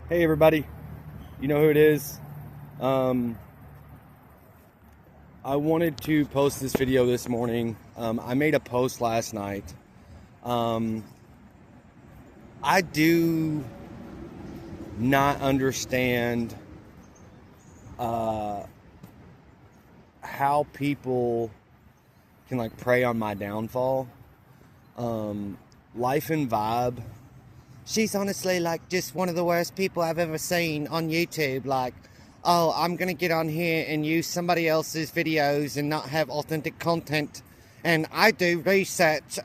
Hey everybody, you know who it is. Um, I wanted to post this video this morning. I made a post last night. Um, I do not understand how people can like prey on my downfall. Life and Vibe. She's honestly like just one of the worst people I've ever seen on YouTube. Like, oh, I'm gonna get on here and use somebody else's videos and not have authentic content. And I do research.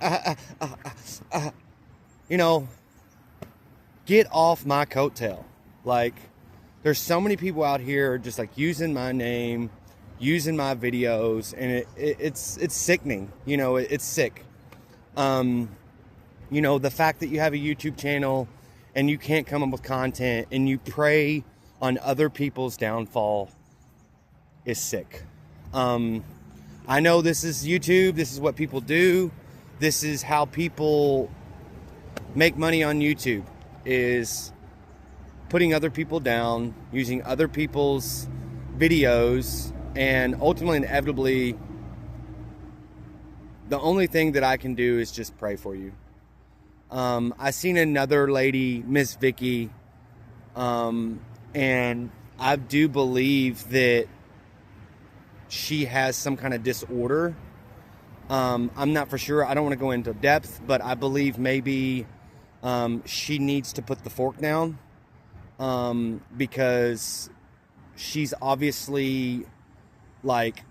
You know, get off my coattail. Like, there's so many people out here just like using my name, using my videos, and it's sickening. You know, it's sick. You know, the fact that you have a YouTube channel and you can't come up with content and you prey on other people's downfall is sick. I know this is YouTube. This is what people do. This is how people make money on YouTube, is putting other people down, using other people's videos, and ultimately, inevitably, the only thing that I can do is just pray for you. I seen another lady, Miss Vicky, and I do believe that she has some kind of disorder. I'm not for sure. I don't want to go into depth, but I believe maybe she needs to put the fork down, because she's obviously like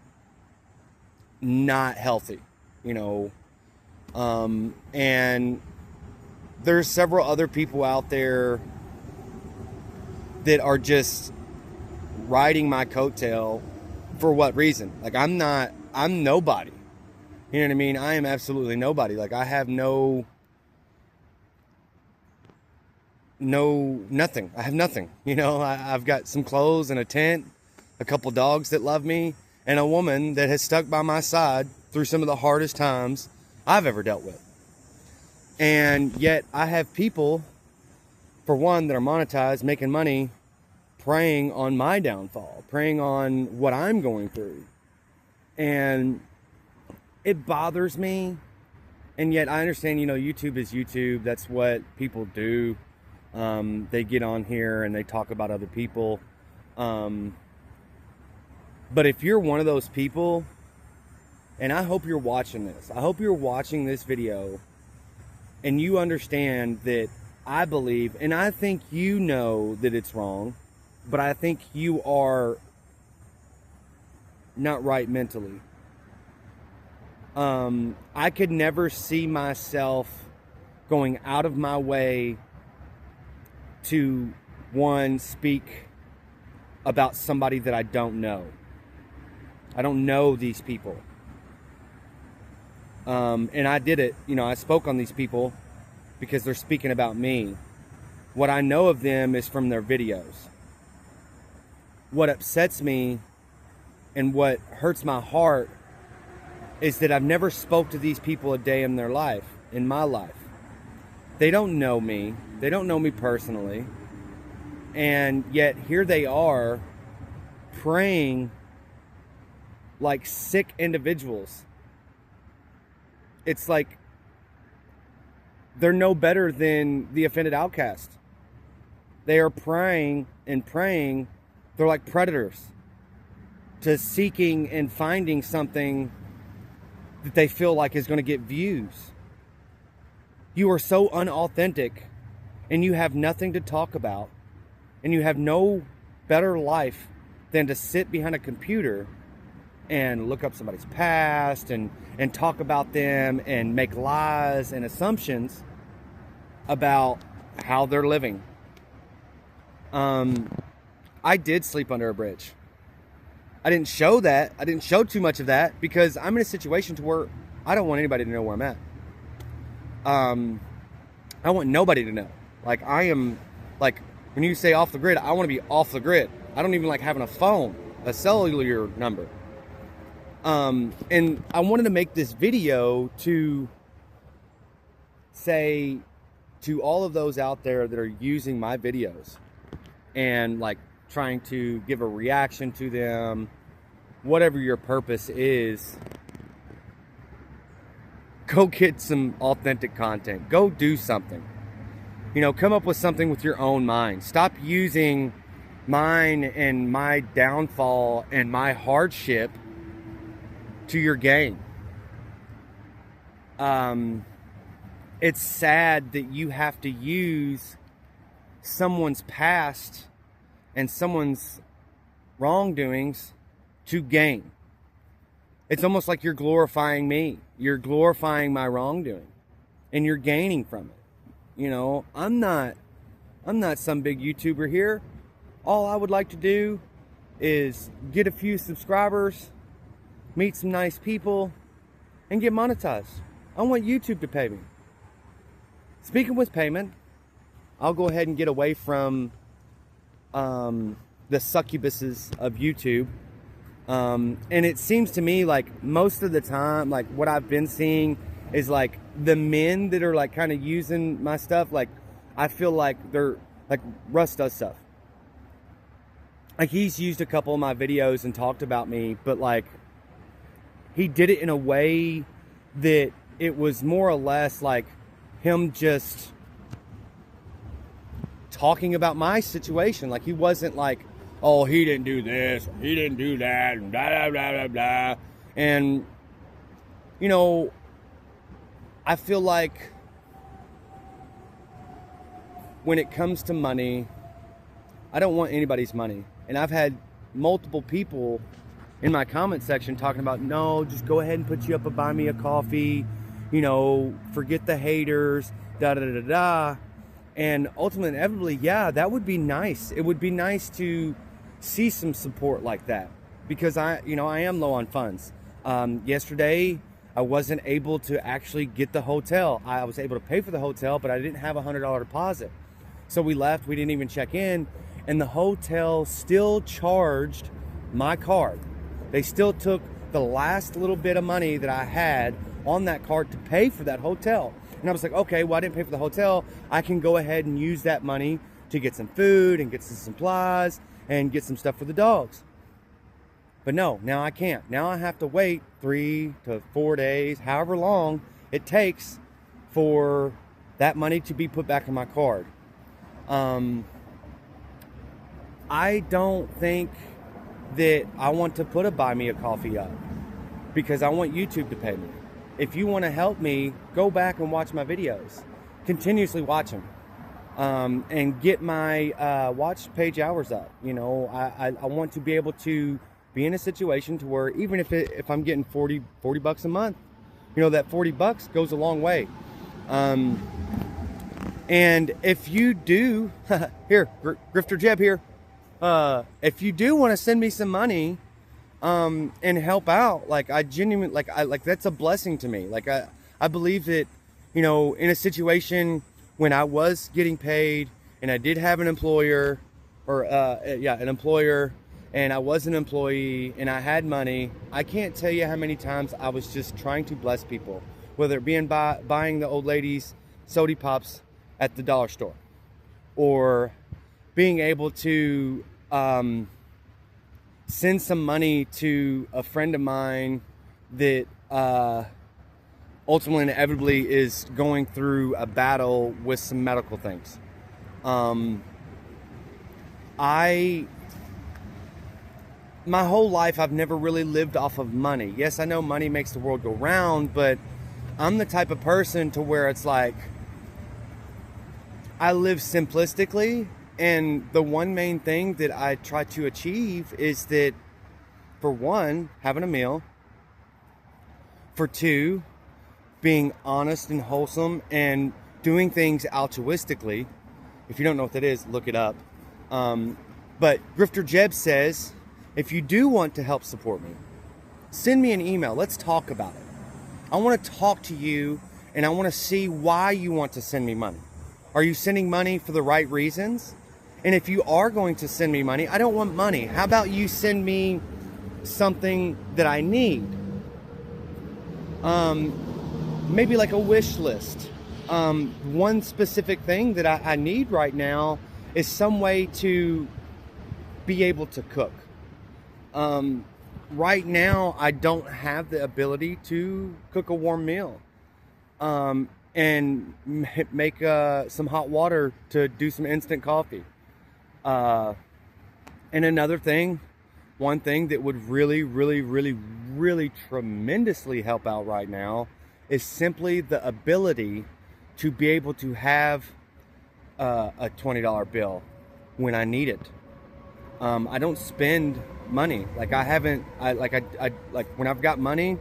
not healthy, you know, and there's several other people out there that are just riding my coattail. For what reason? Like, I'm nobody. You know what I mean? I am absolutely nobody. Like, I have nothing. I have nothing. You know, I've got some clothes and a tent, a couple dogs that love me, and a woman that has stuck by my side through some of the hardest times I've ever dealt with. And yet I have people, for one, that are monetized, making money, preying on my downfall, preying on what I'm going through. And it bothers me. And yet I understand, you know, YouTube is YouTube. That's what people do. They get on here and they talk about other people. But if you're one of those people, and I hope you're watching this, I hope you're watching this video and you understand that I believe, and I think you know that it's wrong, but I think you are not right mentally. I could never see myself going out of my way to, one, speak about somebody that I don't know. I don't know these people. And I did it, you know, I spoke on these people because they're speaking about me. What I know of them is from their videos. What upsets me and what hurts my heart is that I've never spoke to these people a day in their life, in my life. They don't know me. They don't know me personally. And yet here they are praying like sick individuals. It's like they're no better than the offended outcast. They are praying and praying. They're like predators to seeking and finding something that they feel like is going to get views. You are so unauthentic and you have nothing to talk about, and you have no better life than to sit behind a computer and look up somebody's past and talk about them and make lies and assumptions about how they're living. I did sleep under a bridge. I didn't show that. I didn't show too much of that because I'm in a situation to where I don't want anybody to know where I'm at. I want nobody to know. Like, I am, like, when you say off the grid, I want to be off the grid. I don't even like having a phone, a cellular number. And I wanted to make this video to say to all of those out there that are using my videos, and like trying to give a reaction to them, whatever your purpose is, go get some authentic content. Go do something. You know, come up with something with your own mind. Stop using mine and my downfall and my hardship to your gain. It's sad that you have to use someone's past and someone's wrongdoings to gain. It's almost like you're glorifying me. You're glorifying my wrongdoing, and you're gaining from it. You know, I'm not some big YouTuber here. All I would like to do is get a few subscribers, meet some nice people, and get monetized. I want YouTube to pay me. Speaking with payment, I'll go ahead and get away from the succubuses of YouTube. And it seems to me like most of the time, like what I've been seeing is like the men that are like kind of using my stuff. Like I feel like they're like Russ does stuff. Like he's used a couple of my videos and talked about me, but like he did it in a way that it was more or less like him just talking about my situation. Like he wasn't like, oh, he didn't do this, he didn't do that, and blah, blah, blah, blah, blah. And, you know, I feel like when it comes to money, I don't want anybody's money. And I've had multiple people in my comment section talking about, no, just go ahead and put you up a buy me a coffee, you know, forget the haters, da da da da. And ultimately, inevitably, yeah, that would be nice. It would be nice to see some support like that, because I am low on funds. Yesterday, I wasn't able to actually get the hotel. I was able to pay for the hotel, but I didn't have a $100 deposit. So we left, we didn't even check in, and the hotel still charged my card. They still took the last little bit of money that I had on that card to pay for that hotel. And I was like, okay, well, I didn't pay for the hotel. I can go ahead and use that money to get some food and get some supplies and get some stuff for the dogs. But no, now I can't. Now I have to wait 3 to 4 days, however long it takes for that money to be put back in my card. I don't think that I want to put a buy me a coffee up, because I want YouTube to pay me. If you want to help me, go back and watch my videos. Continuously watch them. And get my watch page hours up. You know, I want to be able to be in a situation to where even if I'm getting 40 bucks a month, you know, that 40 bucks goes a long way. And if you do, here, Grifter Jeb here. If you do want to send me some money, and help out, like I genuinely, like that's a blessing to me. Like I believe that, you know, in a situation when I was getting paid and I did have an employer, or an employer, and I was an employee and I had money, I can't tell you how many times I was just trying to bless people, whether it be in buying the old ladies soda pops at the dollar store, or being able to send some money to a friend of mine that ultimately and inevitably is going through a battle with some medical things. My whole life, I've never really lived off of money. Yes, I know money makes the world go round, but I'm the type of person to where it's like, I live simplistically, and the one main thing that I try to achieve is that, for one, having a meal, for two, being honest and wholesome and doing things altruistically. If you don't know what that is, look it up. But Grifter Jeb says, if you do want to help support me, send me an email. Let's talk about it. I want to talk to you, and I want to see why you want to send me money. Are you sending money for the right reasons? And if you are going to send me money, I don't want money. How about you send me something that I need? Maybe like a wish list. One specific thing that I need right now is some way to be able to cook. Right now, I don't have the ability to cook a warm meal and make some hot water to do some instant coffee. And another thing, one thing that would really, really, really, really tremendously help out right now is simply the ability to be able to have a $20 bill when I need it. I don't spend money. Like I when I've got money,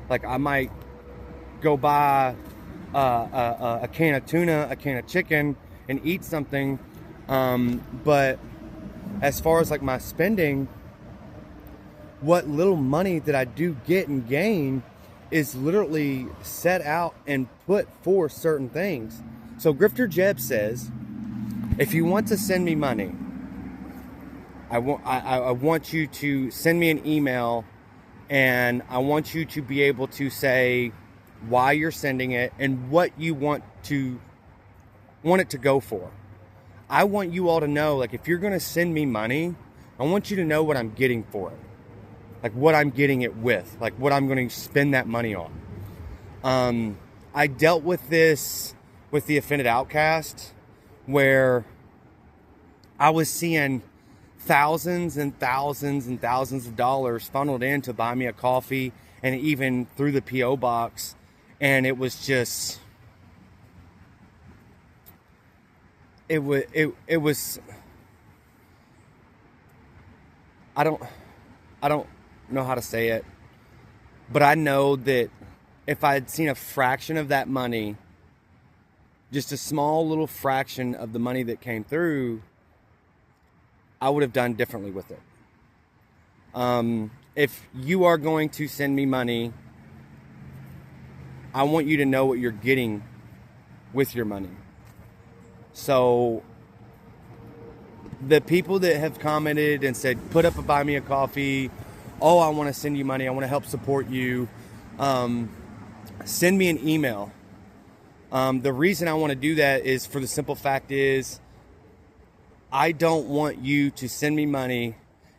like I might go buy a can of tuna, a can of chicken, and eat something. But as far as like my spending, what little money that I do get and gain is literally set out and put for certain things. So Grifter Jeb says, if you want to send me money, I want you to send me an email, and I want you to be able to say why you're sending it and what you want it to go for. I want you all to know, like, if you're going to send me money, I want you to know what I'm getting for it. Like what I'm getting it with, like what I'm going to spend that money on. I dealt with this with the Offended Outcast, where I was seeing thousands and thousands and thousands of dollars funneled in to buy me a coffee, and even through the P.O. box. And it was just, it was, I don't know how to say it, but I know that if I had seen a fraction of that money, just a small little fraction of the money that came through, I would have done differently with it. If you are going to send me money, I want you to know what you're getting with your money. So the people that have commented and said, put up a buy me a coffee, oh, I want to send you money, I want to help support you, send me an email. The reason I want to do that is for the simple fact is, I don't want you to send me money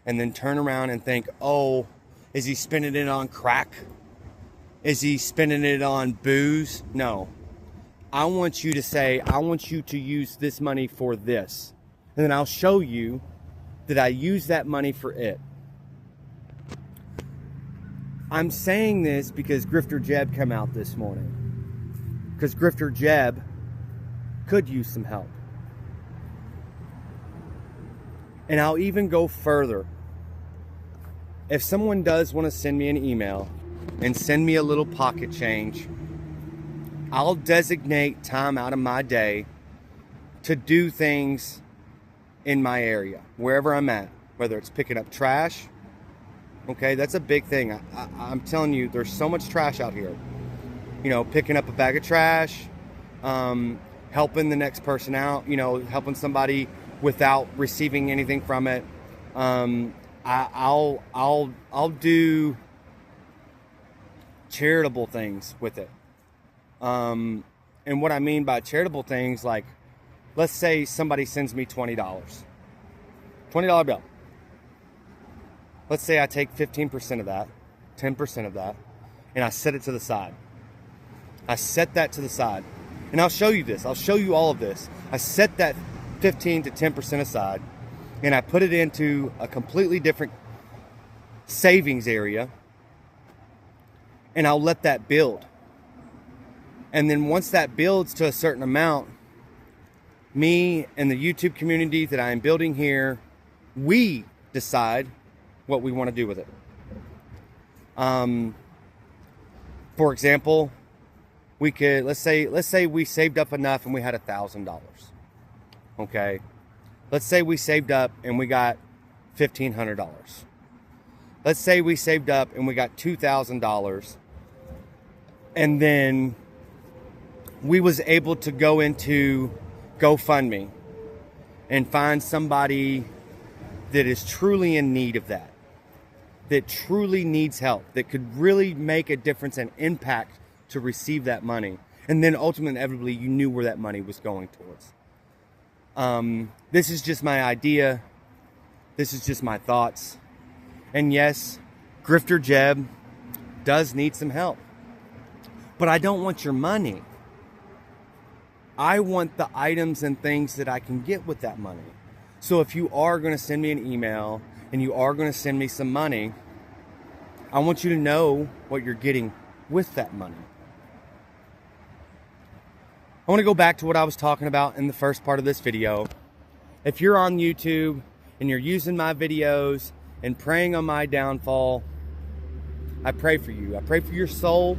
and then turn around and think, oh, is he spending it on crack? Is he spending it on booze? No. I want you to say, I want you to use this money for this. And then I'll show you that I use that money for it. I'm saying this because Grifter Jeb came out this morning. Because Grifter Jeb could use some help. And I'll even go further. If someone does want to send me an email and send me a little pocket change, I'll designate time out of my day to do things in my area, wherever I'm at, whether it's picking up trash. Okay, that's a big thing. I'm telling you, there's so much trash out here. You know, picking up a bag of trash, helping the next person out, you know, helping somebody without receiving anything from it. I'll do charitable things with it. And what I mean by charitable things, like, let's say somebody sends me $20. $20 bill. Let's say I take 15% of that, 10% of that, and I set it to the side. I set that to the side. And I'll show you this. I'll show you all of this. I set that 15 to 10% aside, and I put it into a completely different savings area, and I'll let that build. And then once that builds to a certain amount, me and the YouTube community that I am building here, we decide what we want to do with it. For example, we could, let's say we saved up enough and we had $1,000. Okay. Let's say we saved up and we got $1,500. Let's say we saved up and we got $2,000. And then we was able to go into GoFundMe and find somebody that is truly in need of that truly needs help, that could really make a difference and impact to receive that money. And then ultimately, inevitably, you knew where that money was going towards. This is just my idea. This is just my thoughts. And yes, Grifter Jeb does need some help. But I don't want your money. I want the items and things that I can get with that money. So if you are going to send me an email and you are going to send me some money, I want you to know what you're getting with that money. I want to go back to what I was talking about in the first part of this video. If you're on YouTube and you're using my videos and praying on my downfall, I pray for you. I pray for your soul.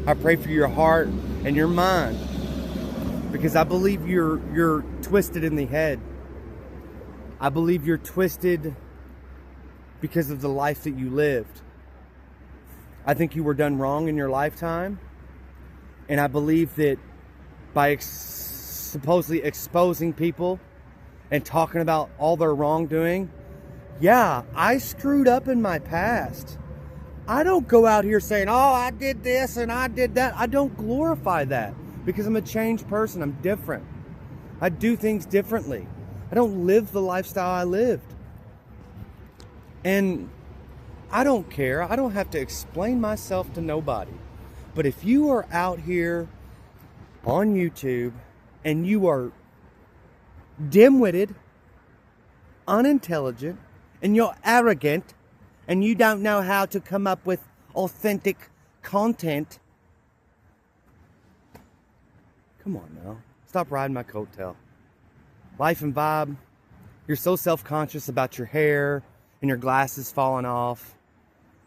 I pray for your heart and your mind. Because I believe you're twisted in the head. I believe you're twisted because of the life that you lived. I think you were done wrong in your lifetime. And I believe that by supposedly exposing people and talking about all their wrongdoing, yeah, I screwed up in my past. I don't go out here saying, oh, I did this and I did that. I don't glorify that because I'm a changed person. I'm different. I do things differently. I don't live the lifestyle I lived. And I don't care. I don't have to explain myself to nobody. But if you are out here on YouTube and you are dim-witted, unintelligent, and you're arrogant, and you don't know how to come up with authentic content, come on now. Stop riding my coattail. Life and Vibe, you're so self-conscious about your hair and your glasses falling off.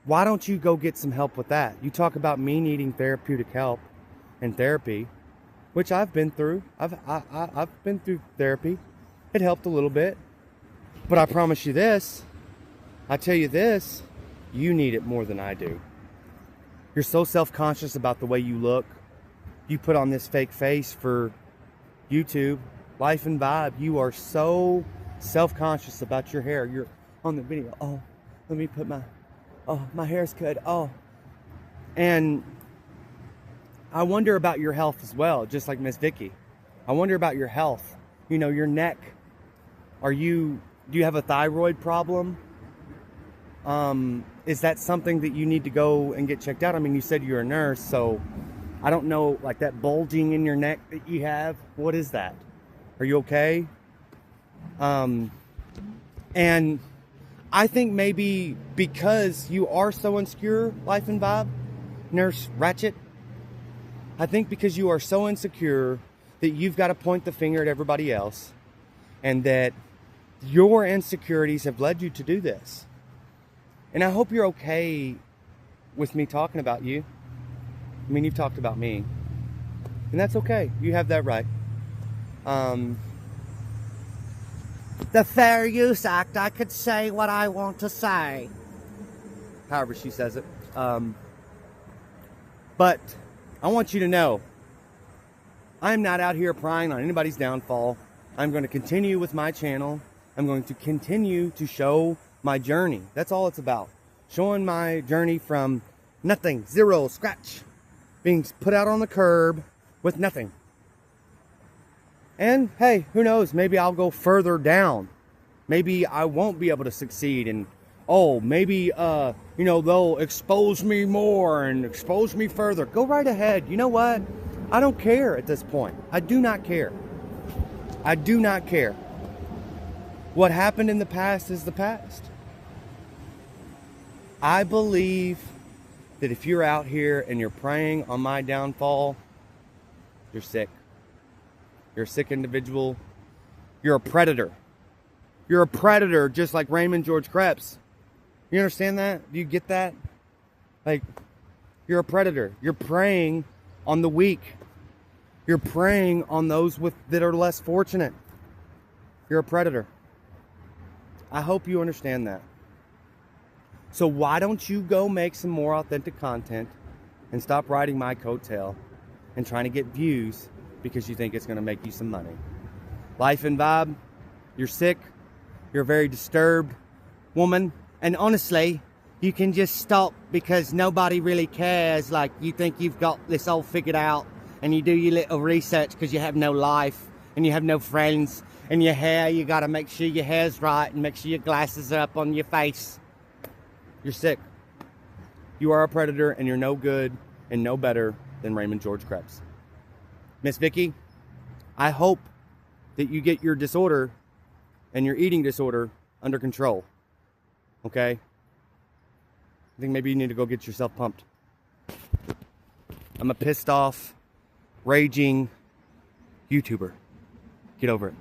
Why don't you go get some help with that? You talk about me needing therapeutic help and therapy, which I've been through. I've been through therapy. It helped a little bit. But I promise you this, I tell you this, you need it more than I do. You're so self-conscious about the way you look. You put on this fake face for YouTube, Life and Vibe. You are so self-conscious about your hair. You're on the video. Oh, let me put my hair's cut. Oh. And I wonder about your health as well, just like Miss Vicky. I wonder about your health. You know, your neck. Do you have a thyroid problem? Is that something that you need to go and get checked out? I mean, you said you're a nurse, so I don't know, like that bulging in your neck that you have. What is that? Are you okay? And I think maybe because you are so insecure, Life and Vibe, Nurse Ratchet, I think because you are so insecure that you've got to point the finger at everybody else, and that your insecurities have led you to do this. And I hope you're okay with me talking about you. I mean, you've talked about me, and that's okay. You have that right. The Fair Use Act, I could say what I want to say. However she says it. But I want you to know, I'm not out here prying on anybody's downfall. I'm going to continue with my channel. I'm going to continue to show my journey. That's all it's about. Showing my journey from nothing, zero, scratch, being put out on the curb with nothing. And hey, who knows? Maybe I'll go further down. Maybe I won't be able to succeed, and maybe they'll expose me more and expose me further. Go right ahead. You know what? I don't care at this point. I do not care. I do not care. What happened in the past is the past. I believe that if you're out here and you're preying on my downfall, you're sick. You're a sick individual. You're a predator. You're a predator, just like Raymond George Krebs. You understand that? Do you get that? Like, you're a predator. You're preying on the weak. You're preying on those that are less fortunate. You're a predator. I hope you understand that. So why don't you go make some more authentic content and stop riding my coattail and trying to get views because you think it's going to make you some money. Life and Vibe, you're sick. You're a very disturbed woman. And honestly, you can just stop because nobody really cares. Like, you think you've got this all figured out and you do your little research because you have no life and you have no friends And your hair, you gotta make sure your hair's right and make sure your glasses are up on your face. You're sick. You are a predator, and you're no good and no better than Raymond George Krebs. Miss Vicky, I hope that you get your disorder and your eating disorder under control. Okay? I think maybe you need to go get yourself pumped. I'm a pissed off, raging YouTuber. Get over it.